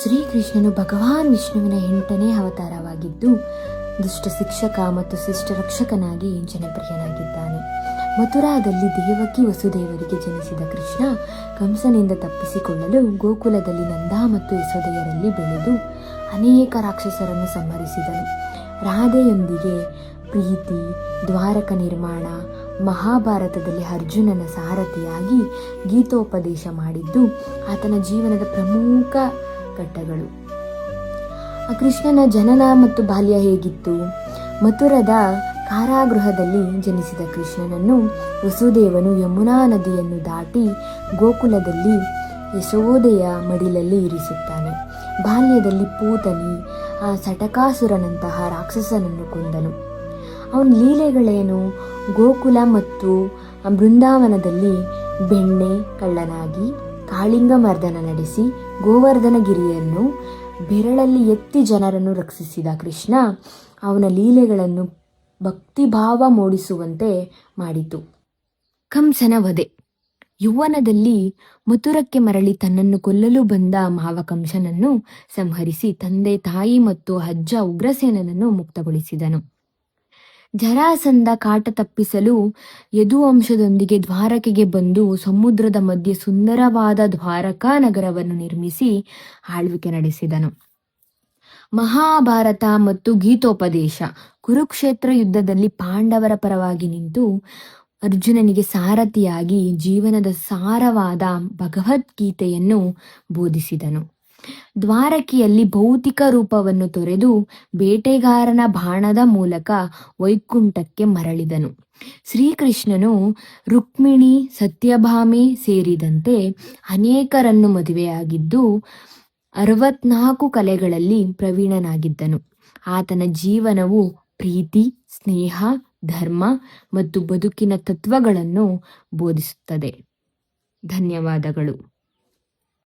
ಶ್ರೀಕೃಷ್ಣನು ಭಗವಾನ್ ವಿಷ್ಣುವಿನ 8ನೇ ಅವತಾರವಾಗಿದ್ದು ದುಷ್ಟ ಶಿಕ್ಷಕ ಮತ್ತು ಶಿಷ್ಟ ರಕ್ಷಕನಾಗಿ ಜನಪ್ರಿಯನಾಗಿದ್ದಾನೆ. ಮಥುರಾದಲ್ಲಿ ದೇವಕಿ ವಸುದೇವರಿಗೆ ಜನಿಸಿದ ಕೃಷ್ಣ ಕಂಸನಿಂದ ತಪ್ಪಿಸಿಕೊಳ್ಳಲು ಗೋಕುಲದಲ್ಲಿ ನಂದ ಮತ್ತು ಯಶೋದೆಯರಲ್ಲಿ ಬೆಳೆದು ಅನೇಕ ರಾಕ್ಷಸರನ್ನು ಸಂಹರಿಸಿದನು. ರಾಧೆಯೊಂದಿಗೆ ಪ್ರೀತಿ, ದ್ವಾರಕ ನಿರ್ಮಾಣ, ಮಹಾಭಾರತದಲ್ಲಿ ಅರ್ಜುನನ ಸಾರಥಿಯಾಗಿ ಗೀತೋಪದೇಶ ಮಾಡಿದ್ದು ಆತನ ಜೀವನದ ಪ್ರಮುಖ ಘಟ್ಟಗಳು. ಕೃಷ್ಣನ ಜನನ ಮತ್ತು ಬಾಲ್ಯ ಹೇಗಿತ್ತು? ಮಥುರದ ಕಾರಾಗೃಹದಲ್ಲಿ ಜನಿಸಿದ ಕೃಷ್ಣನನ್ನು ವಸುದೇವನು ಯಮುನಾ ನದಿಯನ್ನು ದಾಟಿ ಗೋಕುಲದಲ್ಲಿ ಯಶೋದೆಯ ಮಡಿಲಲ್ಲಿ ಇರಿಸುತ್ತಾನೆ. ಬಾಲ್ಯದಲ್ಲಿ ಪೂತನಿ, ಸಟಕಾಸುರನಂತಹ ರಾಕ್ಷಸನನ್ನು ಕೊಂದನು. ಅವನ ಲೀಲೆಗಳೇನು? ಗೋಕುಲ ಮತ್ತು ಬೃಂದಾವನದಲ್ಲಿ ಬೆಣ್ಣೆ ಕಳ್ಳನಾಗಿ ಕಾಳಿಂಗ ಮರ್ದನ ನಡೆಸಿ ಗೋವರ್ಧನಗಿರಿಯನ್ನು ಬೆರಳಲ್ಲಿ ಎತ್ತಿ ಜನರನ್ನು ರಕ್ಷಿಸಿದ ಕೃಷ್ಣ ಅವನ ಲೀಲೆಗಳನ್ನು ಭಕ್ತಿಭಾವ ಮೂಡಿಸುವಂತೆ ಮಾಡಿತು. ಕಂಸನ ವಧೆ. ಯೌವನದಲ್ಲಿ ಮಥುರಕ್ಕೆ ಮರಳಿ ತನ್ನನ್ನು ಕೊಲ್ಲಲು ಬಂದ ಮಾವ ಕಂಸನನ್ನು ಸಂಹರಿಸಿ ತಂದೆ, ತಾಯಿ ಮತ್ತು ಅಜ್ಜ ಉಗ್ರಸೇನನನ್ನು ಮುಕ್ತಗೊಳಿಸಿದನು. ಜರಾಸಂಧ ಕಾಟ ತಪ್ಪಿಸಲು ಯದುವಂಶದೊಂದಿಗೆ ದ್ವಾರಕೆಗೆ ಬಂದು ಸಮುದ್ರದ ಮಧ್ಯೆ ಸುಂದರವಾದ ದ್ವಾರಕಾ ನಗರವನ್ನು ನಿರ್ಮಿಸಿ ಆಳ್ವಿಕೆ ನಡೆಸಿದನು. ಮಹಾಭಾರತ ಮತ್ತು ಗೀತೋಪದೇಶ. ಕುರುಕ್ಷೇತ್ರ ಯುದ್ಧದಲ್ಲಿ ಪಾಂಡವರ ಪರವಾಗಿ ನಿಂತು ಅರ್ಜುನನಿಗೆ ಸಾರಥಿಯಾಗಿ ಜೀವನದ ಸಾರವಾದ ಭಗವದ್ಗೀತೆಯನ್ನು ಬೋಧಿಸಿದನು. ದ್ವಾರಕೆಯಲ್ಲಿ ಭೌತಿಕ ರೂಪವನ್ನು ತೊರೆದು ಬೇಟೆಗಾರನ ಬಾಣದ ಮೂಲಕ ವೈಕುಂಠಕ್ಕೆ ಮರಳಿದನು. ಶ್ರೀಕೃಷ್ಣನು ರುಕ್ಮಿಣಿ, ಸತ್ಯಭಾಮೆ ಸೇರಿದಂತೆ ಅನೇಕರನ್ನು ಮದುವೆಯಾಗಿದ್ದು 64 ಕಲೆಗಳಲ್ಲಿ ಪ್ರವೀಣನಾಗಿದ್ದನು. ಆತನ ಜೀವನವು ಪ್ರೀತಿ, ಸ್ನೇಹ, ಧರ್ಮ ಮತ್ತು ಬದುಕಿನ ತತ್ವಗಳನ್ನು ಬೋಧಿಸುತ್ತದೆ. ಧನ್ಯವಾದಗಳು.